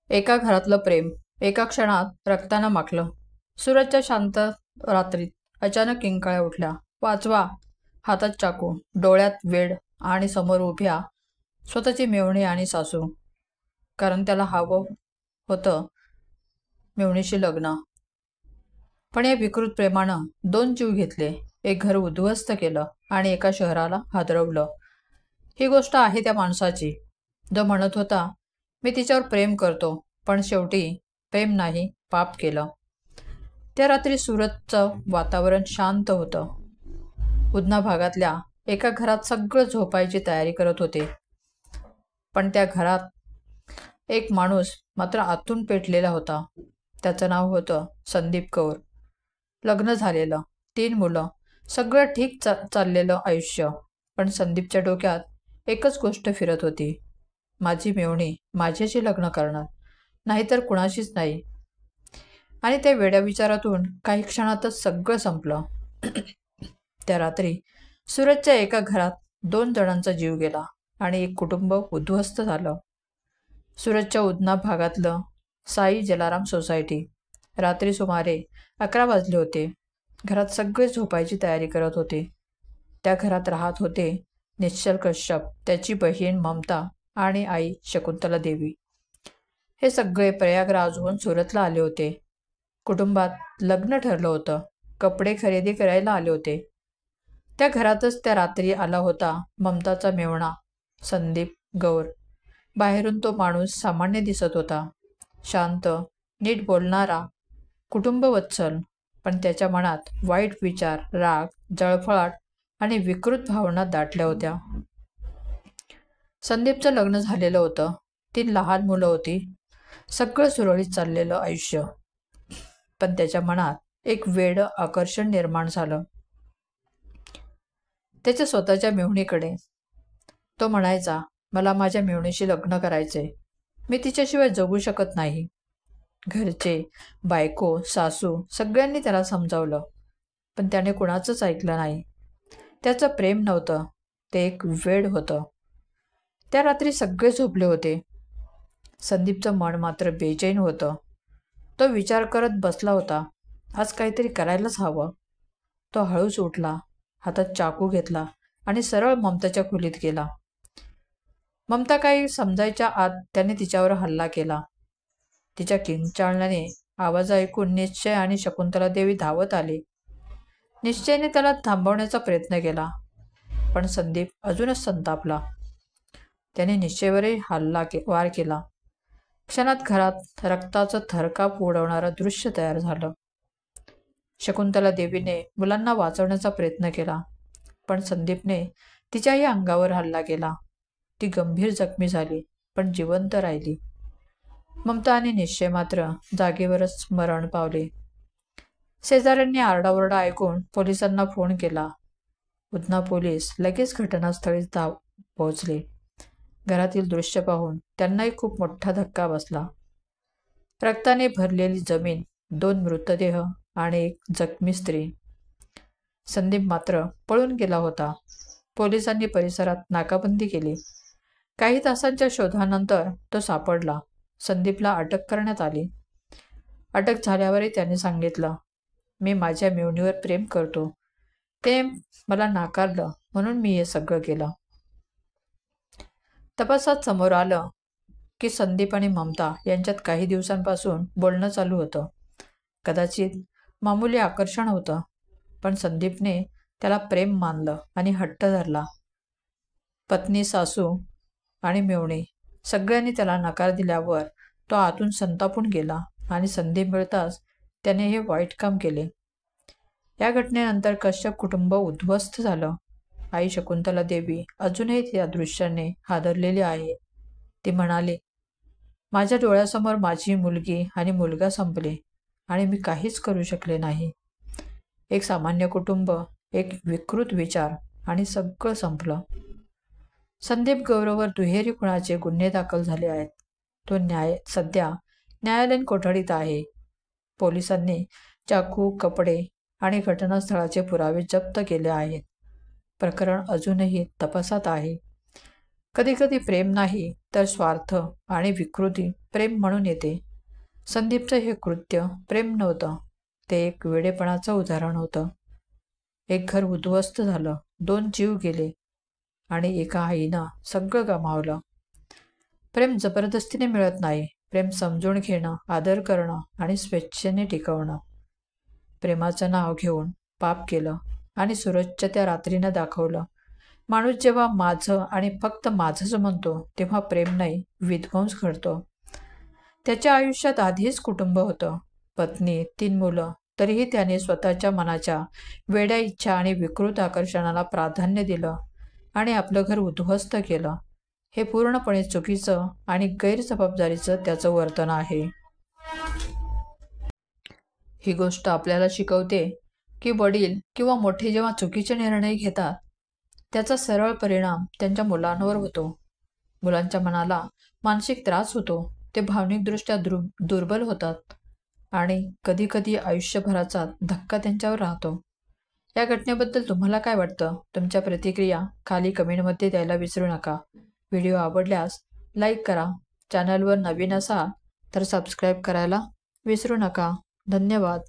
एका घरातलं प्रेम एका क्षणात रक्तानं माखलं. सूरजच्या शांत रात्रीत अचानक किंकाळ्या उठल्या. वाचवा. हातात चाकू, डोळ्यात वेड आणि समोर उभ्या स्वतःची मेव्हणी आणि सासू. कारण त्याला हवं होतं मेव्हणीशी लग्न. पण या विकृत प्रेमानं 2 जीव घेतले, एक घर उद्ध्वस्त केलं आणि एका शहराला हादरवलं. ही गोष्ट आहे त्या माणसाची, जो म्हणत होता मी तिच्यावर प्रेम करतो, पण शेवटी प्रेम नाही पाप केलं. त्या रात्री सुरतचं वातावरण शांत होतं. उधना भागातल्या एका घरात सगळं झोपायची तयारी करत होते. पण त्या घरात एक माणूस मात्र आतून पेटलेला होता. त्याचं नाव होतं संदीप कौर. लग्न झालेलं, 3 मुलं, सगळं ठीक चाललेलं आयुष्य. पण संदीपच्या डोक्यात एकच गोष्ट फिरत होती, माझी मेव्हणी माझ्याशी लग्न करणार, नाहीतर कुणाशीच नाही. आणि त्या वेड्या विचारातून काही क्षणातच सगळं संपलं. त्या रात्री सूरजच्या एका घरात 2 जणांचा जीव गेला आणि एक कुटुंब उद्ध्वस्त झालं. सूरजच्या उधना भागातलं साई जलाराम सोसायटी. रात्री सुमारे 11 वाजले होते. घरात सगळे झोपायची तयारी करत होते. त्या घरात राहत होते निश्चल कश्यप, त्याची बहीण ममता आणि आई शकुंतला देवी. हे सगळे प्रयागराजहून सुरतला आले होते. कुटुंबात लग्न ठरलं होतं. कपडे खरेदी करायला आले होते. त्या घरातच त्या रात्री आला होता ममताचा मेव्हणा संदीप गौर. बाहेरून तो माणूस सामान्य दिसत होता, शांत, नीट बोलणारा, कुटुंबवत्सल. पण त्याच्या मनात वाईट विचार, राग, जळफळाट आणि विकृत भावना दाटल्या होत्या. संदीपचं लग्न झालेलं होतं. 3 लहान मुलं होती. सगळं सुरळीत चाललेलं आयुष्य. पण त्याच्या मनात एक वेडं आकर्षण निर्माण झालं, त्याच्या स्वतःच्या मेव्हणीकडे. तो म्हणायचा, मला माझ्या मेव्हणीशी लग्न करायचे, मी तिच्याशिवाय जगू शकत नाही. घरचे, बायको, सासू सगळ्यांनी त्याला समजावलं, पण त्याने कुणाचंच ऐकलं नाही. त्याचं प्रेम नव्हतं, ते एक वेड होतं. त्या रात्री सगळे झोपले होते. संदीपचं मन मात्र बेचैन होतं. तो विचार करत बसला होता, आज काहीतरी करायलाच हवं. तो हळूच उठला, हातात चाकू घेतला आणि सरळ ममताच्या खोलीत गेला. ममता काही समजायच्या आत त्याने तिच्यावर हल्ला केला. तिच्या किंचाळण्याने आवाज ऐकून निश्चय आणि शकुंतला देवी धावत आले. निश्चयने त्याला थांबवण्याचा प्रयत्न केला, पण संदीप अजूनच संतापला. त्याने निश्चयवरही वार केला. क्षणात घरात रक्ताचं थरकाप उडवणारं दृश्य तयार झालं. शकुंतला देवीने मुलांना वाचवण्याचा प्रयत्न केला, पण संदीपने तिच्याही अंगावर हल्ला केला. ती गंभीर जखमी झाली, पण जिवंत राहिली. ममता आणि निश्चय मात्र जागेवरच मरण पावले. शेजाऱ्यांनी आरडाओरडा ऐकून पोलिसांना फोन केला. उधना पोलीस लगेच घटनास्थळी पोहोचले. घरातील दृश्य पाहून त्यांनाही खूप मोठा धक्का बसला. रक्ताने भरलेली जमीन, 2 मृतदेह आणि एक जखमी स्त्री. संदीप मात्र पळून गेला होता. पोलिसांनी परिसरात नाकाबंदी केली. काही तासांच्या शोधानंतर तो सापडला. संदीपला अटक करण्यात आली. अटक झाल्यावरही त्याने सांगितलं, मी माझ्या मेव्हणीवर प्रेम करतो, ते मला नाकारलं म्हणून मी हे सगळं केलं. तपासात समोर आलं की संदीप आणि ममता यांच्यात काही दिवसांपासून बोलणं चालू होतं. कदाचित मामूली आकर्षण होतं, पण संदीपने त्याला प्रेम मानलं आणि हट्ट धरला. पत्नी, सासू आणि मेव्हणी सगळ्यांनी त्याला नकार दिल्यावर तो आतून संतापून गेला आणि संधी मिळताच त्याने हे वाईट काम केले. या घटनेनंतर कश्यप कुटुंब उद्ध्वस्त झालं. आई शकुंतला देवी अजूनही त्या दृश्याने हादरलेली आहे. ती म्हणाली, माझ्या डोळ्यासमोर माझी मुलगी आणि मुलगा संपले आणि मी काहीच करू शकले नाही. एक सामान्य कुटुंब, एक विकृत विचार आणि सगळं संपलं. संदीप गौरवर दुहेरी खुनाचे गुन्हे दाखल झाले आहेत. तो सध्या न्यायालयीन कोठडीत आहे. पोलिसांनी चाकू, कपडे आणि घटनास्थळाचे पुरावे जप्त केले आहेत. प्रकरण अजूनही तपासात आहे. कधी कधी प्रेम नाही तर स्वार्थ आणि विकृती प्रेम म्हणून येते. संदीपचं हे कृत्य प्रेम नव्हतं, ते एक वेडेपणाचं उदाहरण होतं. एक घर उद्ध्वस्त झालं, 2 जीव गेले आणि एका आईनं सगळं गमावलं. प्रेम जबरदस्तीने मिळत नाही. प्रेम समजून घेणं, आदर करणं आणि स्वेच्छेने टिकवणं. प्रेमाचं नाव घेऊन पाप केलं आणि सूरजच्या त्या रात्रीनं दाखवलं, माणूस जेव्हा माझं आणि फक्त माझंच म्हणतो तेव्हा प्रेम नाही, विध्वंस घडतो. त्याच्या आयुष्यात आधीच कुटुंब होतं, पत्नी, 3 मुलं. तरीही त्याने स्वतःच्या मनाच्या वेड्या इच्छा आणि विकृत आकर्षणाला प्राधान्य दिलं आणि आपलं घर उद्ध्वस्त केलं. हे पूर्णपणे चुकीचं आणि गैरजबाबदारीचं त्याचं वर्तन आहे. ही गोष्ट आपल्याला शिकवते की वडील किंवा मोठे जेव्हा चुकीचे निर्णय घेतात, त्याचा सरळ परिणाम त्यांच्या मुलांवर होतो. मुलांच्या मनाला मानसिक त्रास होतो, ते भावनिकदृष्ट्या दुर्बल होतात आणि कधीकधी आयुष्यभराचा धक्का त्यांच्यावर राहतो. या घटनेबद्दल तुम्हाला काय वाटतं? तुमच्या प्रतिक्रिया खाली कमेंटमध्ये द्यायला विसरू नका. व्हिडिओ आवडल्यास लाईक करा. चॅनलवर नवीन असाल तर सबस्क्राईब करायला विसरू नका. धन्यवाद.